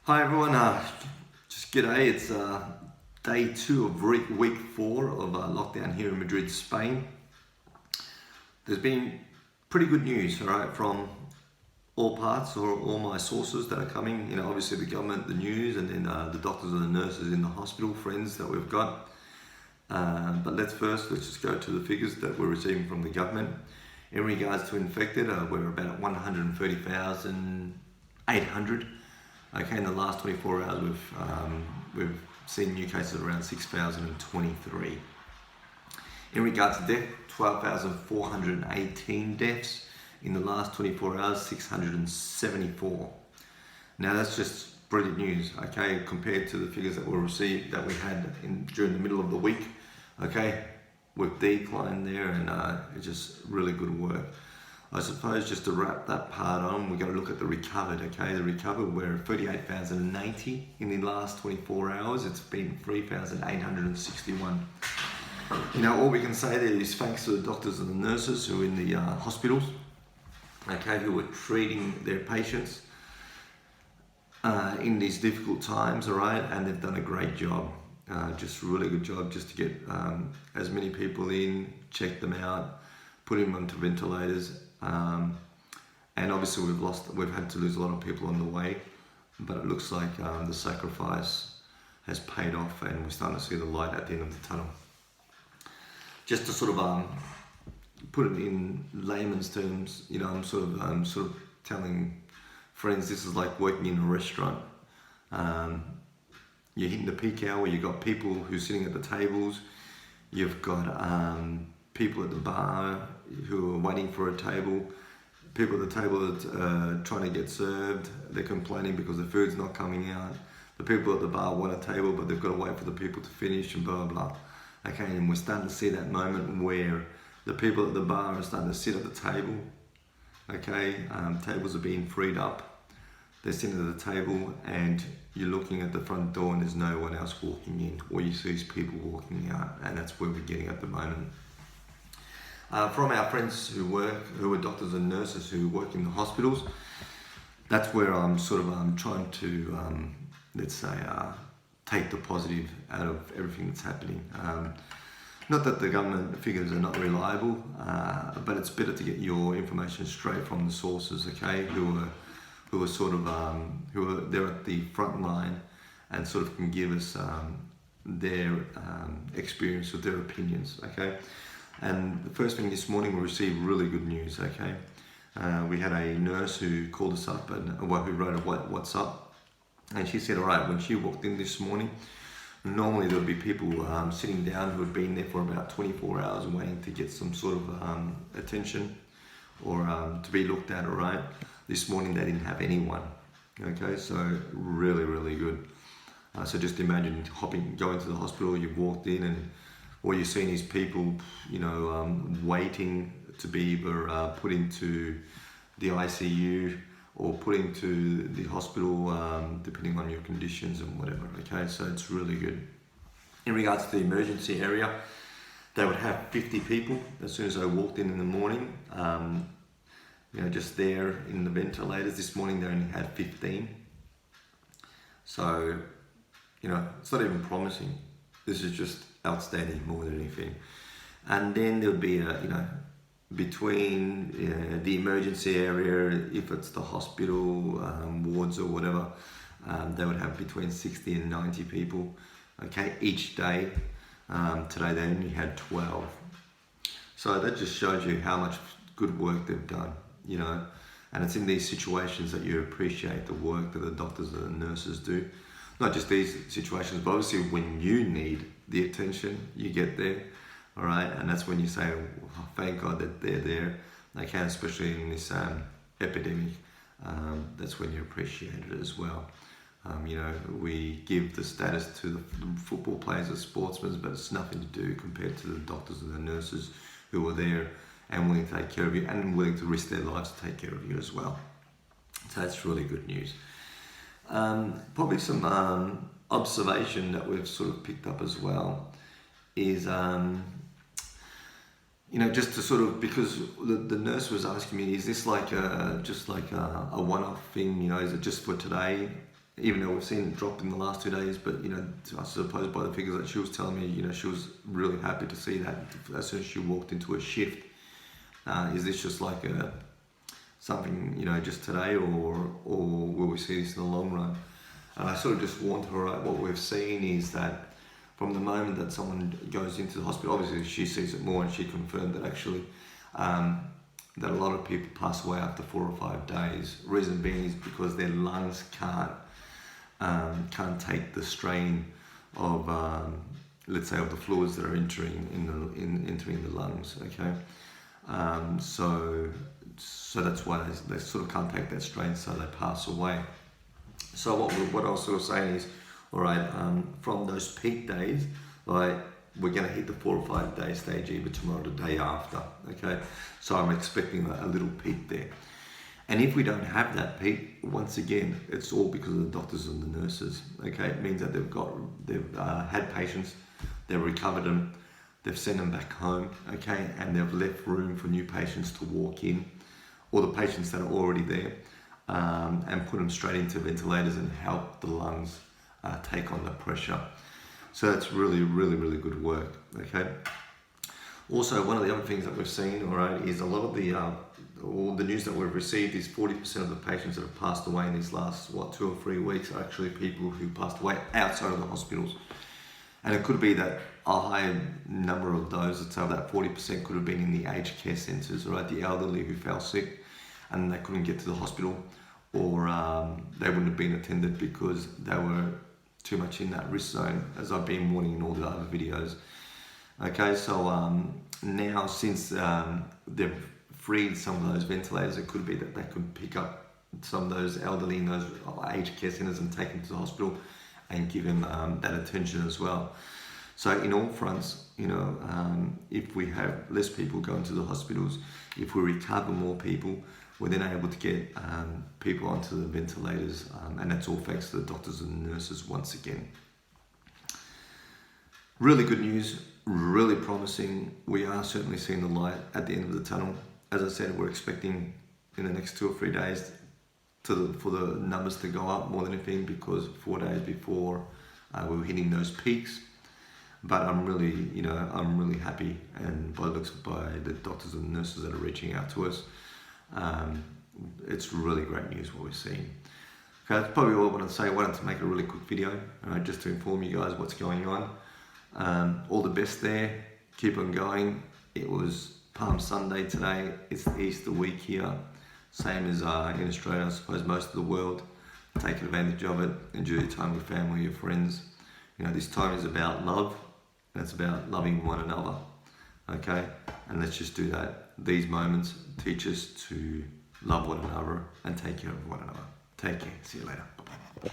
Hi everyone, just g'day. It's day 2 of week 4 of lockdown here in Madrid, Spain. There's been pretty good news, all right, from all parts or all my sources that are coming. Obviously the government, the news, and then the doctors and the nurses in the hospital, friends that we've got. But let's just go to the figures that we're receiving from the government. In regards to infected, we're about 130,800. Okay, in the last 24 hours, we've seen new cases around 6,023. In regards to death, 12,418 deaths. In the last 24 hours, 674. Now that's just brilliant news, okay, compared to the figures that we had during the middle of the week. Okay, we've declined there, and it's just really good work. I suppose just to wrap that part on, we've got to look at the recovered, okay? The recovered, we're at 38,080 in the last 24 hours. It's been 3,861. All we can say there is thanks to the doctors and the nurses who are in the hospitals, okay, who are treating their patients in these difficult times, all right? And they've done a great job, just a really good job just to get as many people in, check them out, put them onto ventilators. And obviously we've had to lose a lot of people on the way, but it looks like the sacrifice has paid off, and we're starting to see the light at the end of the tunnel. Just to sort of put it in layman's terms, I'm sort of telling friends this is like working in a restaurant. You're hitting the peak hour, you've got people who are sitting at the tables, you've got people at the bar who are waiting for a table, people at the table that are trying to get served, they're complaining because the food's not coming out. The people at the bar want a table, but they've got to wait for the people to finish, and blah, blah. Okay, and we're starting to see that moment where the people at the bar are starting to sit at the table. Okay, tables are being freed up. They're sitting at the table, and you're looking at the front door and there's no one else walking in. All you see is people walking out, and that's where we're getting at the moment. From our friends who are doctors and nurses who work in the hospitals, that's where I'm trying to, let's say, take the positive out of everything that's happening. Not that the government figures are not reliable, but it's better to get your information straight from the sources, okay, who are there at the front line and sort of can give us their experience or their opinions, okay. And the first thing this morning, we received really good news, okay. We had a nurse who called us up and who wrote a WhatsApp, and she said, all right, when she walked in this morning, normally there would be people sitting down who had been there for about 24 hours waiting to get some sort of attention or to be looked at, all right. This morning they didn't have anyone, okay, so really, really good. So just imagine going to the hospital, you've walked in, and all you're seeing is people, waiting to be either put into the ICU or put into the hospital, depending on your conditions and whatever, okay, so it's really good. In regards to the emergency area, they would have 50 people as soon as I walked in the morning, just there in the ventilators. This morning they only had 15. So, it's not even promising. This is just outstanding more than anything. And then there would be between the emergency area, if it's the hospital wards or whatever, they would have between 60 and 90 people, okay, each day. Today they only had 12. So that just shows you how much good work they've done, and it's in these situations that you appreciate the work that the doctors and the nurses do. Not just these situations, but obviously when you need the attention, you get there, all right? And that's when you say, oh, thank God that they're there. They can, especially in this epidemic. That's when you appreciate it as well. We give the status to the football players as sportsmen, but it's nothing to do compared to the doctors and the nurses who are there and willing to take care of you and willing to risk their lives to take care of you as well. So that's really good news. Probably some observation that we've sort of picked up as well is, just to sort of, because the nurse was asking me, is this just like a one-off thing, is it just for today? even though we've seen it drop in the last 2 days, but I suppose by the figures that she was telling me, she was really happy to see that as soon as she walked into a shift. Is this just like something, just today, or will we see this in the long run? And I sort of just warned her, right, what we've seen is that from the moment that someone goes into the hospital, obviously she sees it more, and she confirmed that actually that a lot of people pass away after 4 or 5 days. Reason being is because their lungs can't take the strain of, let's say, of the fluids that are entering the lungs. Okay, so that's why they sort of can't take that strain, so they pass away. So what I was sort of saying is, all right, from those peak days, like, we're going to hit the 4 or 5 day stage either tomorrow or the day after. Okay, so I'm expecting a little peak there. And if we don't have that peak, once again, it's all because of the doctors and the nurses. Okay, it means that they've had patients, they've recovered them, they've sent them back home. Okay, and they've left room for new patients to walk in, or the patients that are already there, and put them straight into ventilators and help the lungs take on the pressure. So that's really, really, really good work. Okay. Also, one of the other things that we've seen, all right, is a lot of all the news that we've received is 40% of the patients that have passed away in these last 2 or 3 weeks are actually people who passed away outside of the hospitals. And it could be that a high number of those, let's say that 40%, could have been in the aged care centres, right? The elderly who fell sick and they couldn't get to the hospital, or they wouldn't have been attended because they were too much in that risk zone, as I've been warning in all the other videos. Okay, so now since they've freed some of those ventilators, it could be that they could pick up some of those elderly in those aged care centres and take them to the hospital and give them that attention as well. So in all fronts, if we have less people going to the hospitals, if we recover more people, we're then able to get people onto the ventilators, and that's all thanks to the doctors and nurses once again. Really good news, really promising. We are certainly seeing the light at the end of the tunnel. As I said, we're expecting in the next 2 or 3 days for the numbers to go up more than anything, because 4 days before we were hitting those peaks. But I'm really happy, and by the doctors and nurses that are reaching out to us, it's really great news what we're seeing. Okay, that's probably all I wanted to say. I wanted to make a really quick video, just to inform you guys what's going on. All the best there. Keep on going. It was Palm Sunday today. It's the Easter week here, same as in Australia, I suppose, most of the world. Take advantage of it. Enjoy your time with family, your friends. This time is about love. And it's about loving one another. Okay, and let's just do that. These moments teach us to love one another and take care of one another. Take care. See you later. Bye-bye.